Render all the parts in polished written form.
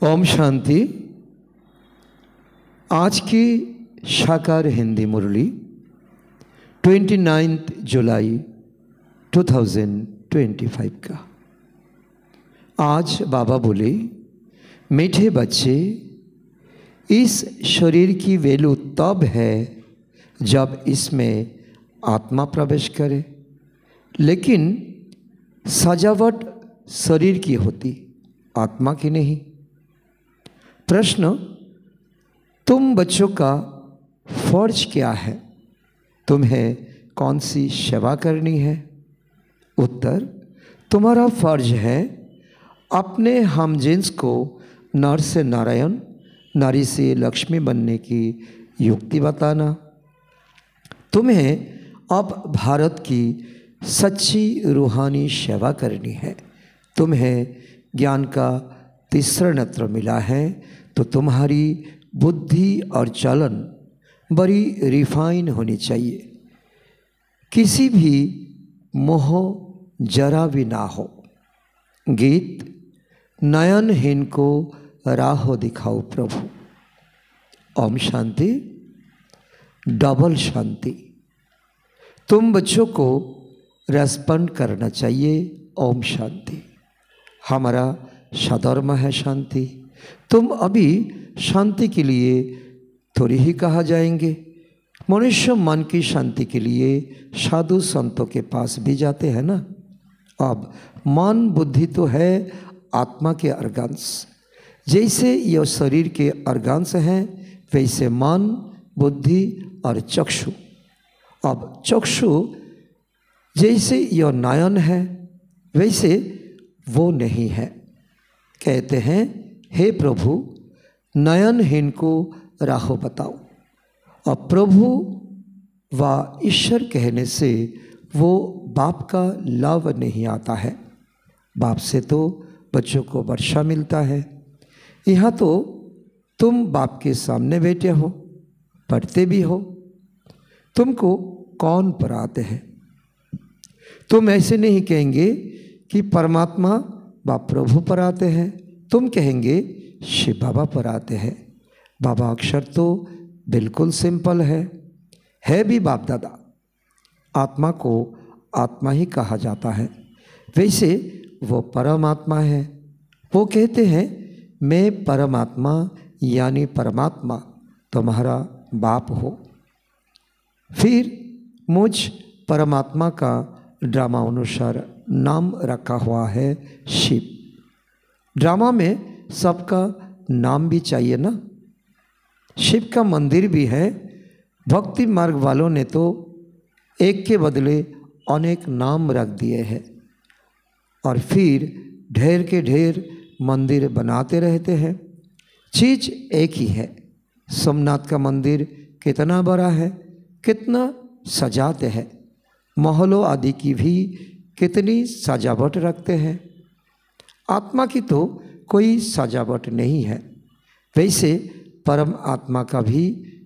ओम शांति। आज की साकार हिंदी मुरली 29 जुलाई 2025 का। आज बाबा बोले, मीठे बच्चे, इस शरीर की वैल्यू तब है जब इसमें आत्मा प्रवेश करे, लेकिन सजावट शरीर की होती, आत्मा की नहीं। प्रश्न, तुम बच्चों का फर्ज क्या है? तुम्हें कौन सी सेवा करनी है? उत्तर, तुम्हारा फर्ज है अपने हमजिन्स को नर से नारायण, नारी से लक्ष्मी बनने की युक्ति बताना। तुम्हें अब भारत की सच्ची रूहानी सेवा करनी है। तुम्हें ज्ञान का तीसरा नेत्र मिला है, तो तुम्हारी बुद्धि और चलन बड़ी रिफाइन होनी चाहिए। किसी भी मोह जरा भी ना हो। गीत, नयनहीन को राह दिखाओ प्रभु। ओम शांति, डबल शांति। तुम बच्चों को रेस्पॉन्ड करना चाहिए। ओम शांति। हमारा सधर्म है शांति। तुम अभी शांति के लिए थोड़ी ही कहा जाएंगे। मनुष्य मन की शांति के लिए साधु संतों के पास भी जाते हैं ना। अब मन बुद्धि तो है आत्मा के अर्गांश। जैसे यह शरीर के अर्गांश हैं, वैसे मन, बुद्धि और चक्षु। अब चक्षु जैसे यह नयन है, वैसे वो नहीं है। कहते हैं, हे प्रभु, नयनहीन को राह बताओ। और प्रभु व ईश्वर कहने से वो बाप का लाभ नहीं आता है। बाप से तो बच्चों को वर्षा मिलता है। यहाँ तो तुम बाप के सामने बैठे हो, पढ़ते भी हो। तुमको कौन पढ़ाते हैं? तुम ऐसे नहीं कहेंगे कि परमात्मा बाप प्रभु पढ़ाते हैं। तुम कहेंगे शिव बाबा पढ़ाते हैं। बाबा अक्षर तो बिल्कुल सिंपल है भी बाप दादा। आत्मा को आत्मा ही कहा जाता है, वैसे वो परमात्मा है। वो कहते हैं, मैं परमात्मा यानी परमात्मा तुम्हारा बाप हो। फिर मुझ परमात्मा का ड्रामा अनुसार नाम रखा हुआ है शिव। ड्रामा में सबका नाम भी चाहिए ना। शिव का मंदिर भी है। भक्ति मार्ग वालों ने तो एक के बदले अनेक नाम रख दिए हैं और फिर ढेर के ढेर मंदिर बनाते रहते हैं। चीज़ एक ही है। सोमनाथ का मंदिर कितना बड़ा है, कितना सजाते हैं। महलों आदि की भी कितनी सजावट रखते हैं। आत्मा की तो कोई सजावट नहीं है, वैसे परम आत्मा का भी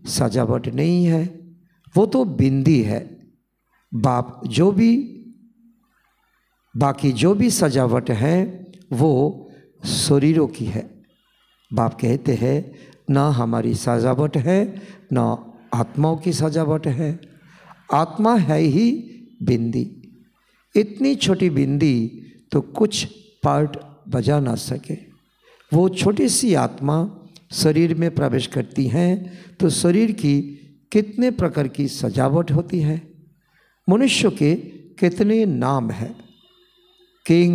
सजावट नहीं है। वो तो बिंदी है। बाकी जो भी सजावट है वो शरीरों की है। बाप कहते हैं, ना हमारी सजावट है, ना आत्माओं की सजावट है। आत्मा है ही बिंदी। इतनी छोटी बिंदी तो कुछ पार्ट बजा ना सके। वो छोटी सी आत्मा शरीर में प्रवेश करती है तो शरीर की कितने प्रकार की सजावट होती है। मनुष्य के कितने नाम हैं। किंग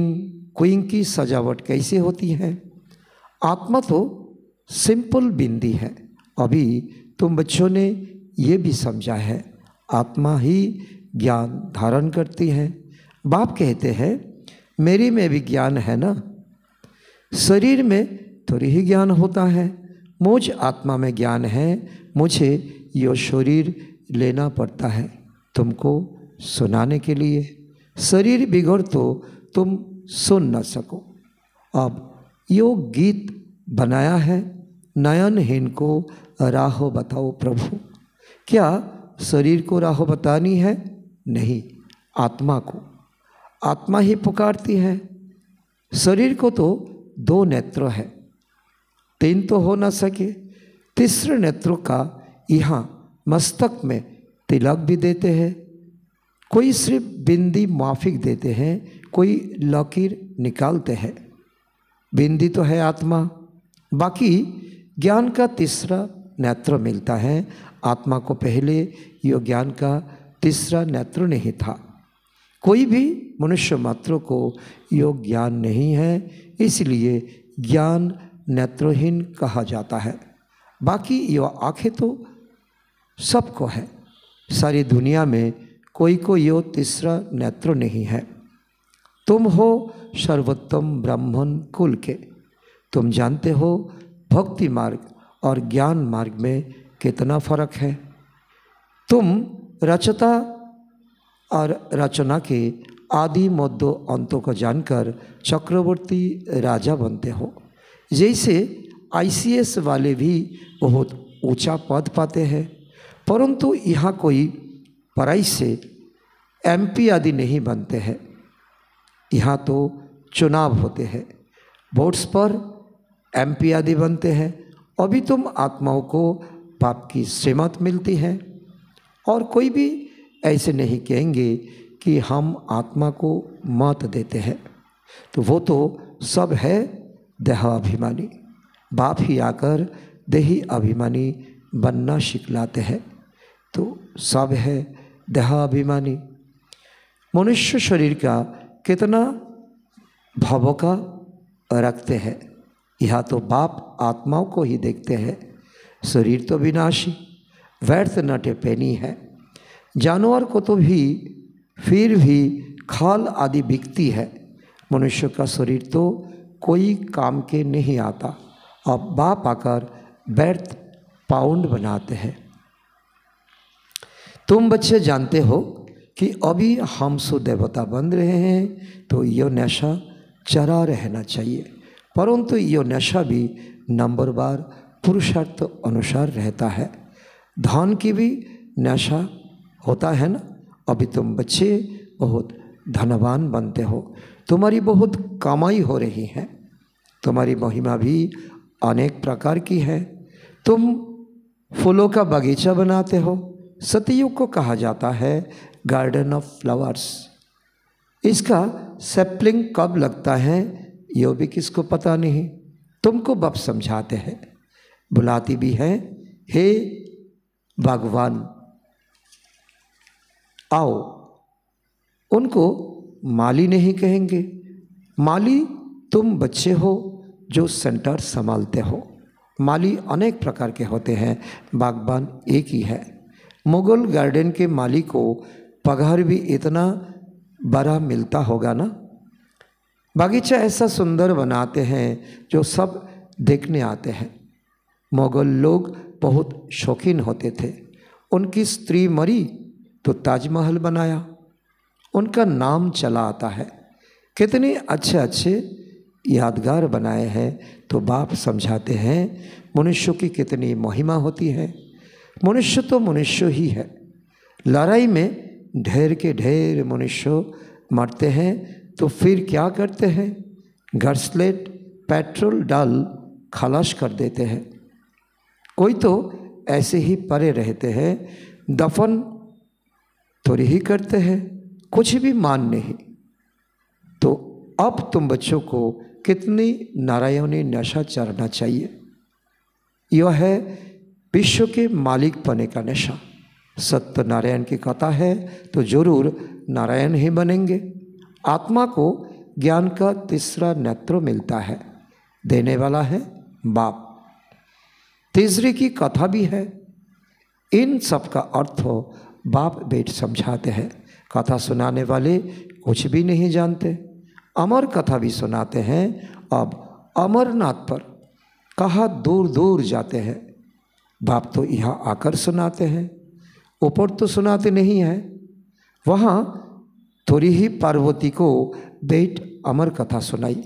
क्वीन की सजावट कैसे होती है। आत्मा तो सिंपल बिंदी है। अभी तुम बच्चों ने ये भी समझा है, आत्मा ही ज्ञान धारण करती है। बाप कहते हैं, मेरी में भी ज्ञान है ना। शरीर में थोड़ी ही ज्ञान होता है। मुझ आत्मा में ज्ञान है। मुझे यो शरीर लेना पड़ता है तुमको सुनाने के लिए। शरीर बिगड़ तो तुम सुन न सको। अब यो गीत बनाया है, नयनहीन को राह बताओ प्रभु। क्या शरीर को राह बतानी है? नहीं, आत्मा को। आत्मा ही पुकारती है। शरीर को तो दो नेत्र है। तीन तो हो ना सके, तीसरे नेत्रों का यहाँ मस्तक में तिलक भी देते हैं, कोई सिर्फ बिंदी माफिक देते हैं, कोई लकीर निकालते हैं। बिंदी तो है आत्मा, बाकी ज्ञान का तीसरा नेत्र मिलता है। आत्मा को पहले यो ज्ञान का तीसरा नेत्र नहीं था। कोई भी मनुष्य मात्र को यो ज्ञान नहीं है, इसलिए ज्ञान नेत्रहीन कहा जाता है। बाकी यो आँखें तो सबको है, सारी दुनिया में कोई को यो तीसरा नेत्र नहीं है। तुम हो सर्वोत्तम ब्राह्मण कुल के, तुम जानते हो भक्ति मार्ग और ज्ञान मार्ग में कितना फर्क है। तुम रचता और रचना के आदि मध्य अंतों को जानकर चक्रवर्ती राजा बनते हो। जैसे ICS वाले भी बहुत ऊंचा पद पाते हैं, परंतु यहाँ कोई पढ़ाई से MP आदि नहीं बनते हैं। यहाँ तो चुनाव होते हैं, वोट्स पर MP आदि बनते हैं। अभी तुम आत्माओं को पाप की श्रीमत मिलती है, और कोई भी ऐसे नहीं कहेंगे कि हम आत्मा को मत देते हैं। तो वो तो सब है देहाभिमानी। बाप ही आकर देही अभिमानी बनना सिखलाते हैं। तो सब है देहाभिमानी। मनुष्य शरीर का कितना भवका रखते हैं। यहाँ तो बाप आत्माओं को ही देखते हैं। शरीर तो विनाशी, व्यर्थ नटे पैनी है। जानवर को तो भी फिर भी खाल आदि बिकती है। मनुष्य का शरीर तो कोई काम के नहीं आता। अब बाप आकर व्यर्थ पाउंड बनाते हैं। तुम बच्चे जानते हो कि अभी हम सुदेवता बन रहे हैं, तो यह नशा चरा रहना चाहिए, परंतु यह नशा भी नंबरवार पुरुषार्थ अनुसार रहता है। धन की भी नशा होता है ना। अभी तुम बच्चे बहुत धनवान बनते हो, तुम्हारी बहुत कमाई हो रही है, तुम्हारी महिमा भी अनेक प्रकार की है। तुम फूलों का बगीचा बनाते हो। सतयुग को कहा जाता है गार्डन ऑफ फ्लावर्स। इसका सैपलिंग कब लगता है यो भी किसको पता नहीं। तुमको बाप समझाते हैं, बुलाती भी है, हे भगवान आओ। उनको माली नहीं कहेंगे। माली तुम बच्चे हो जो सेंटर संभालते हो। माली अनेक प्रकार के होते हैं, बागबान एक ही है। मुगल गार्डन के माली को पगार भी इतना बड़ा मिलता होगा ना। बागीचा ऐसा सुंदर बनाते हैं जो सब देखने आते हैं। मुगल लोग बहुत शौकीन होते थे। उनकी स्त्री मरी तो ताजमहल बनाया, उनका नाम चला आता है। कितने अच्छे अच्छे यादगार बनाए हैं। तो बाप समझाते हैं मनुष्य की कितनी महिमा होती है। मनुष्य तो मनुष्य ही है। लड़ाई में ढेर के ढेर मनुष्य मरते हैं, तो फिर क्या करते हैं? घर्सलेट पेट्रोल डाल खलास कर देते हैं। कोई तो ऐसे ही पड़े रहते हैं, दफन थोड़ी ही करते हैं, कुछ भी मान नहीं। तो अब तुम बच्चों को कितनी नारायणी नशा चढ़ना चाहिए। यह है विश्व के मालिक बने का नशा। सत्य नारायण की कथा है तो जरूर नारायण ही बनेंगे। आत्मा को ज्ञान का तीसरा नेत्र मिलता है, देने वाला है बाप। तीसरी की कथा भी है। इन सब का अर्थ बाप बेट समझाते हैं। कथा सुनाने वाले कुछ भी नहीं जानते। अमर कथा भी सुनाते हैं। अब अमरनाथ पर कहाँ दूर दूर जाते हैं। बाप तो यहाँ आकर सुनाते हैं, ऊपर तो सुनाते नहीं हैं। वहाँ थोड़ी ही पार्वती को बेट अमर कथा सुनाई।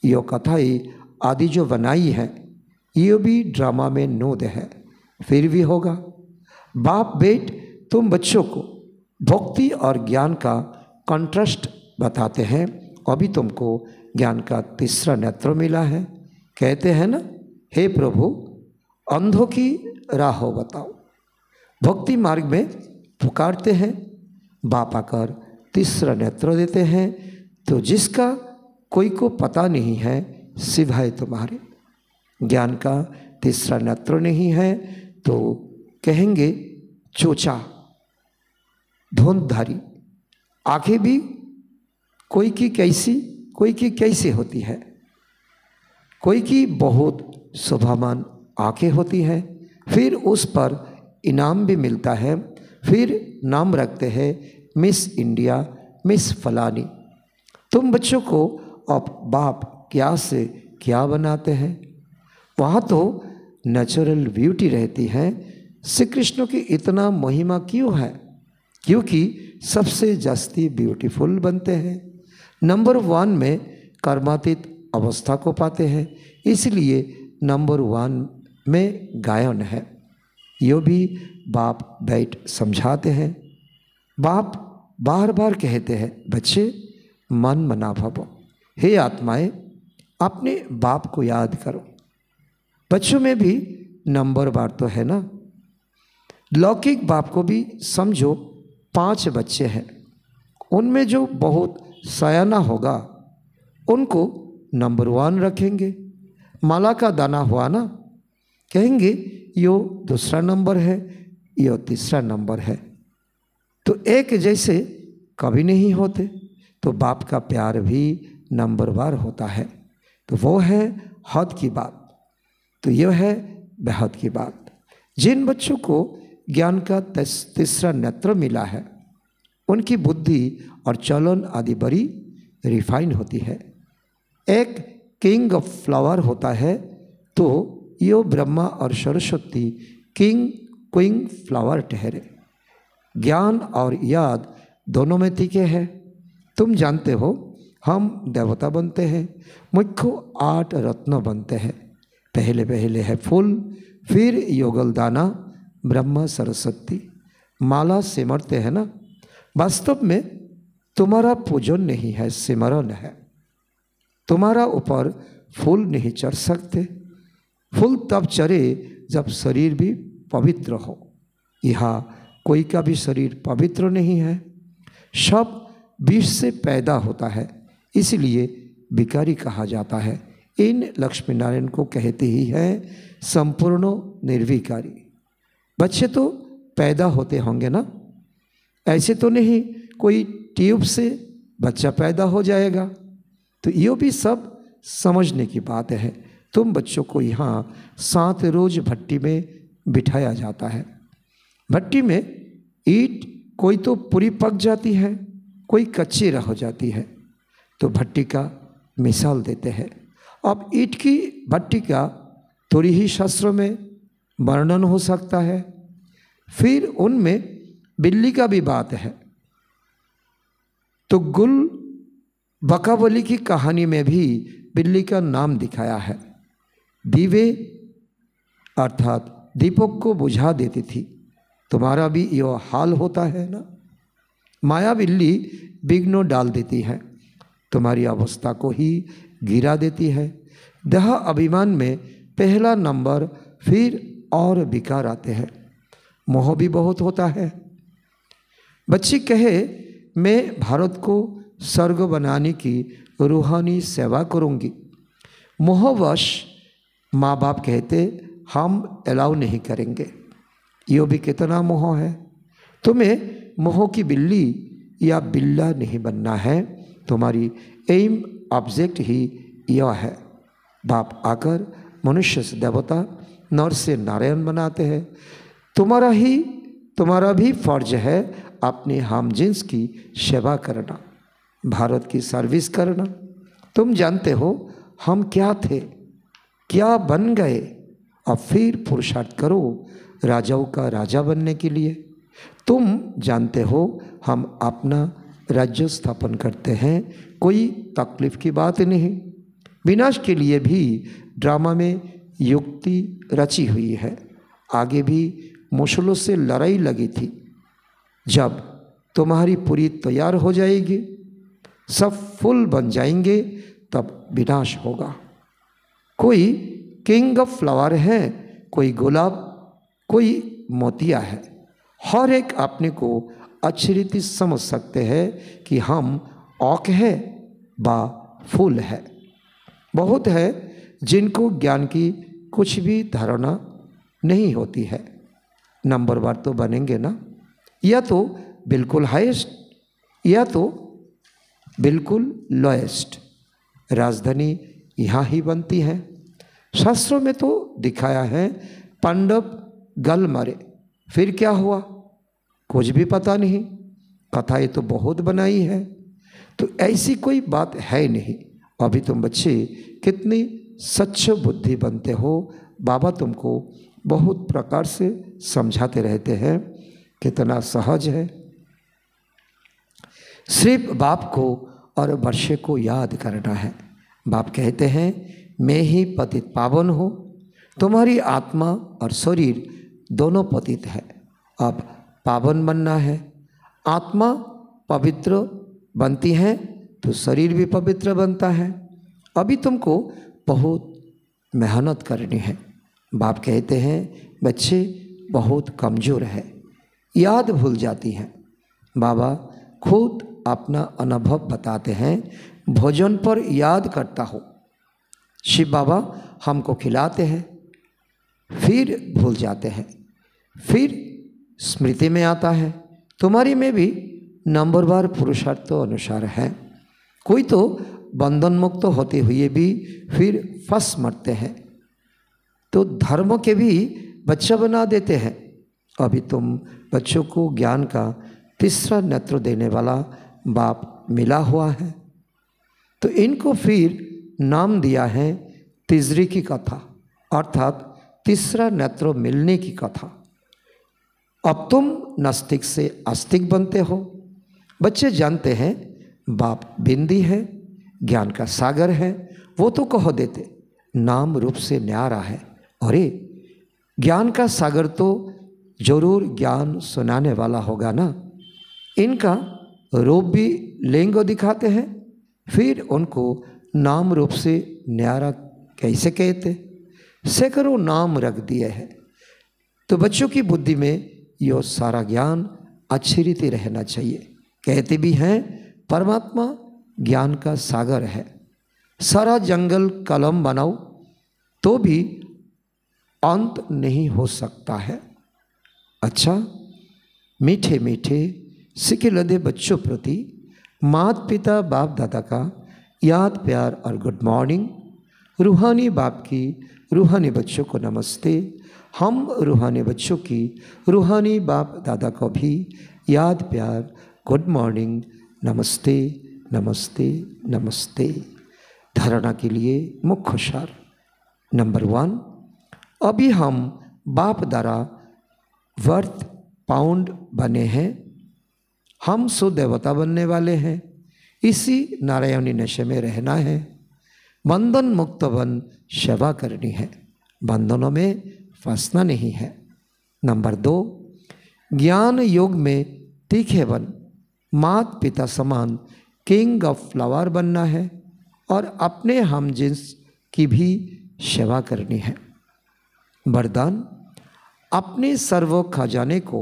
यो कथा ही आदि जो बनाई है, ये भी ड्रामा में नोद है, फिर भी होगा। बाप बेट तुम बच्चों को भक्ति और ज्ञान का कंट्रास्ट बताते हैं। अभी तुमको ज्ञान का तीसरा नेत्र मिला है। कहते हैं ना, हे प्रभु अंधों की राह बताओ। भक्ति मार्ग में पुकारते हैं, बाप आकर तीसरा नेत्र देते हैं, तो जिसका कोई को पता नहीं है सिवाय तुम्हारे। ज्ञान का तीसरा नेत्र नहीं है तो कहेंगे चोचा धुंधधारी। आंखें भी कोई की कैसी होती है, कोई की बहुत शोभामान आंखें होती हैं, फिर उस पर इनाम भी मिलता है, फिर नाम रखते हैं मिस इंडिया, मिस फलानी। तुम बच्चों को अब बाप क्या से क्या बनाते हैं। वहाँ तो नेचुरल ब्यूटी रहती है। श्री कृष्ण की इतना महिमा क्यों है? क्योंकि सबसे जास्ती ब्यूटीफुल बनते हैं। नंबर 1 में कर्मातीत अवस्था को पाते हैं, इसलिए नंबर 1 में गायन है। यो भी बाप बैठ समझाते हैं। बाप बार बार कहते हैं, बच्चे मन मना भवो, हे आत्माएं अपने बाप को याद करो। बच्चों में भी नंबर बार तो है ना। लौकिक बाप को भी समझो 5 बच्चे हैं, उनमें जो बहुत सयाना होगा उनको नंबर 1 रखेंगे। माला का दाना हुआ ना, कहेंगे यो दूसरा नंबर है, यो तीसरा नंबर है। तो एक जैसे कभी नहीं होते। तो बाप का प्यार भी नंबरवार होता है। तो वो है हद की बात। तो यह है बेहद की बात। जिन बच्चों को ज्ञान का तीसरा नेत्र मिला है, उनकी बुद्धि और चलन आदि बड़ी रिफाइन होती है। एक किंग ऑफ फ्लावर होता है, तो यो ब्रह्मा और सरस्वती किंग क्वीन फ्लावर ठहरे। ज्ञान और याद दोनों में तीखे हैं। तुम जानते हो हम देवता बनते हैं, मुख्य 8 रत्न बनते हैं। पहले है फूल, फिर योगल दाना, ब्रह्मा सरस्वती, माला सिमरते हैं ना। वास्तव में तुम्हारा पूजन नहीं है, सिमरन है। तुम्हारा ऊपर फूल नहीं चढ़ सकते। फूल तब चढ़े जब शरीर भी पवित्र हो। यहाँ कोई का भी शरीर पवित्र नहीं है। सब विष से पैदा होता है, इसलिए भिखारी कहा जाता है। इन लक्ष्मी नारायण को कहते ही है संपूर्ण निर्विकारी। बच्चे तो पैदा होते होंगे ना, ऐसे तो नहीं कोई ट्यूब से बच्चा पैदा हो जाएगा। तो ये भी सब समझने की बात है। तुम बच्चों को यहाँ 7 रोज भट्टी में बिठाया जाता है। भट्टी में ईंट कोई तो पूरी पक जाती है, कोई कच्ची रह जाती है। तो भट्टी का मिसाल देते हैं। अब ईंट की भट्टी का थोड़ी ही शास्त्रों में वर्णन हो सकता है। फिर उनमें बिल्ली का भी बात है। तो गुल बकावली की कहानी में भी बिल्ली का नाम दिखाया है। दीवे अर्थात दीपक को बुझा देती थी। तुम्हारा भी यह हाल होता है ना। माया बिल्ली विघ्न डाल देती है, तुम्हारी अवस्था को ही गिरा देती है। देह अभिमान में पहला नंबर, फिर और विकार आते हैं। मोह भी बहुत होता है। बच्ची कहे मैं भारत को स्वर्ग बनाने की रूहानी सेवा करूंगी। मोहवश माँ बाप कहते हम अलाउ नहीं करेंगे। यो भी कितना मोह है। तुम्हें मोह की बिल्ली या बिल्ला नहीं बनना है। तुम्हारी एम ऑब्जेक्ट ही यह है। बाप आकर मनुष्य से देवता, नर से नारायण बनाते हैं। तुम्हारा भी फर्ज है अपने हम जिन्स की सेवा करना, भारत की सर्विस करना। तुम जानते हो हम क्या थे, क्या बन गए। अब फिर पुरुषार्थ करो राजाओं का राजा बनने के लिए। तुम जानते हो हम अपना राज्य स्थापन करते हैं, कोई तकलीफ की बात नहीं। विनाश के लिए भी ड्रामा में युक्ति रची हुई है। आगे भी मुश्किलों से लड़ाई लगी थी। जब तुम्हारी पूरी तैयार हो जाएगी, सब फूल बन जाएंगे, तब विनाश होगा। कोई किंग ऑफ फ्लावर है, कोई गुलाब, कोई मोतिया है। हर एक अपने को अच्छी रीति समझ सकते हैं कि हम औक है बा फूल है। बहुत है जिनको ज्ञान की कुछ भी धारणा नहीं होती है। नंबर वन तो बनेंगे ना, या तो बिल्कुल हाईएस्ट या तो बिल्कुल लोएस्ट। राजधानी यहाँ ही बनती है। शास्त्रों में तो दिखाया है पांडव गल मरे, फिर क्या हुआ कुछ भी पता नहीं। कथाएं तो बहुत बनाई है, तो ऐसी कोई बात है नहीं। अभी तुम बच्चे कितनी सच्च बुद्धि बनते हो, बाबा तुमको बहुत प्रकार से समझाते रहते हैं, कितना सहज है। सिर्फ बाप को और वर्षे को याद करना है। बाप कहते हैं मैं ही पतित पावन हूँ, तुम्हारी आत्मा और शरीर दोनों पतित है। अब पावन बनना है। आत्मा पवित्र बनती है तो शरीर भी पवित्र बनता है। अभी तुमको बहुत मेहनत करनी है। बाप कहते हैं बच्चे बहुत कमज़ोर है, याद भूल जाती है। बाबा खुद अपना अनुभव बताते हैं, भोजन पर याद करता हो। शिव बाबा हमको खिलाते हैं, फिर भूल जाते हैं, फिर स्मृति में आता है। तुम्हारी में भी नंबरवार पुरुषार्थ अनुसार है। कोई तो बंधन मुक्त होते हुए भी फिर फंस मरते हैं, तो धर्म के भी बच्चा बना देते हैं। अभी तुम बच्चों को ज्ञान का तीसरा नेत्र देने वाला बाप मिला हुआ है, तो इनको फिर नाम दिया है तीसरी की कथा, अर्थात तीसरा नेत्र मिलने की कथा। अब तुम नास्तिक से आस्तिक बनते हो। बच्चे जानते हैं बाप बिंदी है, ज्ञान का सागर है, वो तो कह देते नाम रूप से न्यारा है। अरे ज्ञान का सागर तो जरूर ज्ञान सुनाने वाला होगा ना। इनका रूप भी लिंग दिखाते हैं, फिर उनको नाम रूप से न्यारा कैसे कहते? सैकड़ों नाम रख दिए हैं। तो बच्चों की बुद्धि में यो सारा ज्ञान अच्छी रीति रहना चाहिए। कहते भी हैं परमात्मा ज्ञान का सागर है। सारा जंगल कलम बनाओ तो भी अंत नहीं हो सकता है। अच्छा, मीठे मीठे सिके लदे बच्चों प्रति माता पिता बाप दादा का याद प्यार और गुड मॉर्निंग। रूहानी बाप की रूहानी बच्चों को नमस्ते। हम रूहानी बच्चों की रूहानी बाप दादा को भी याद प्यार गुड मॉर्निंग, नमस्ते नमस्ते नमस्ते। धारणा के लिए मुख्य सार नंबर 1, अभी हम बाप द्वारा वर्थ पाउंड बने हैं। हम सुदेवता बनने वाले हैं। इसी नारायणी नशे में रहना है। बंधन मुक्त बन सेवा करनी है, बंधनों में फंसना नहीं है। नंबर 2, ज्ञान योग में तीखे बन माता पिता समान किंग ऑफ फ्लावर बनना है और अपने हम जिन्स की भी सेवा करनी है। वरदान, अपने सर्व खजाने को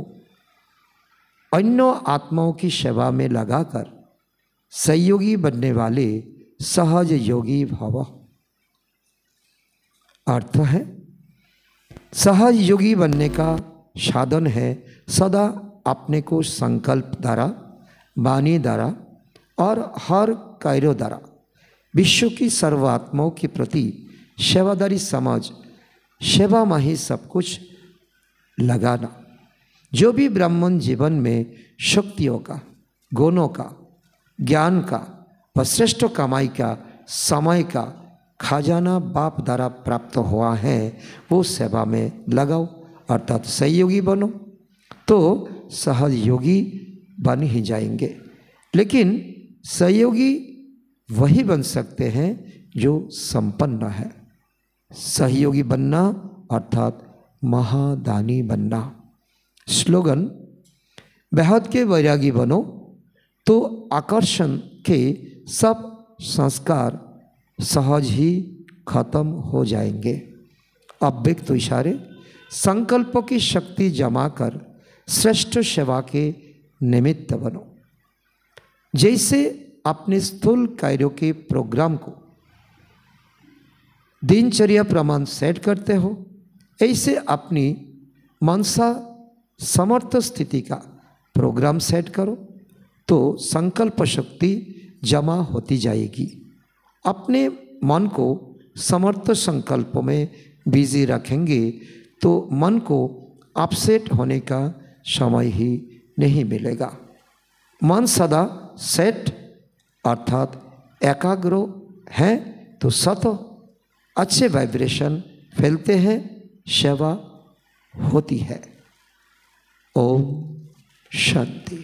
अन्य आत्माओं की सेवा में लगाकर सहयोगी बनने वाले सहज योगी भव। अर्थ है सहज योगी बनने का साधन है सदा अपने को संकल्प द्वारा, वाणी द्वारा और हर कार्यों द्वारा विश्व की सर्वात्माओं के प्रति सेवादारी समझ सेवा में ही सब कुछ लगाना। जो भी ब्राह्मण जीवन में शक्तियों का, गुणों का, ज्ञान का व श्रेष्ठ कमाई का, समय का खजाना बाप द्वारा प्राप्त हुआ है, वो सेवा में लगाओ, अर्थात सहयोगी बनो, तो सहज योगी बन ही जाएंगे। लेकिन सहयोगी वही बन सकते हैं जो संपन्न है। सहयोगी बनना अर्थात महादानी बनना। स्लोगन, बेहद के वैरागी बनो तो आकर्षण के सब संस्कार सहज ही खत्म हो जाएंगे। अव्यक्त इशारे संकल्पों की शक्ति जमा कर श्रेष्ठ सेवा के निमित्त बनो। जैसे अपने स्थूल कार्यों के प्रोग्राम को दिनचर्या प्रमाण सेट करते हो, ऐसे अपनी मनसा समर्थ स्थिति का प्रोग्राम सेट करो तो संकल्प शक्ति जमा होती जाएगी। अपने मन को समर्थ संकल्पों में बिजी रखेंगे तो मन को अपसेट होने का समय ही नहीं मिलेगा। मन सदा सेट अर्थात एकाग्र है तो सतत अच्छे वाइब्रेशन फैलते हैं, सेवा होती है। ओम शांति।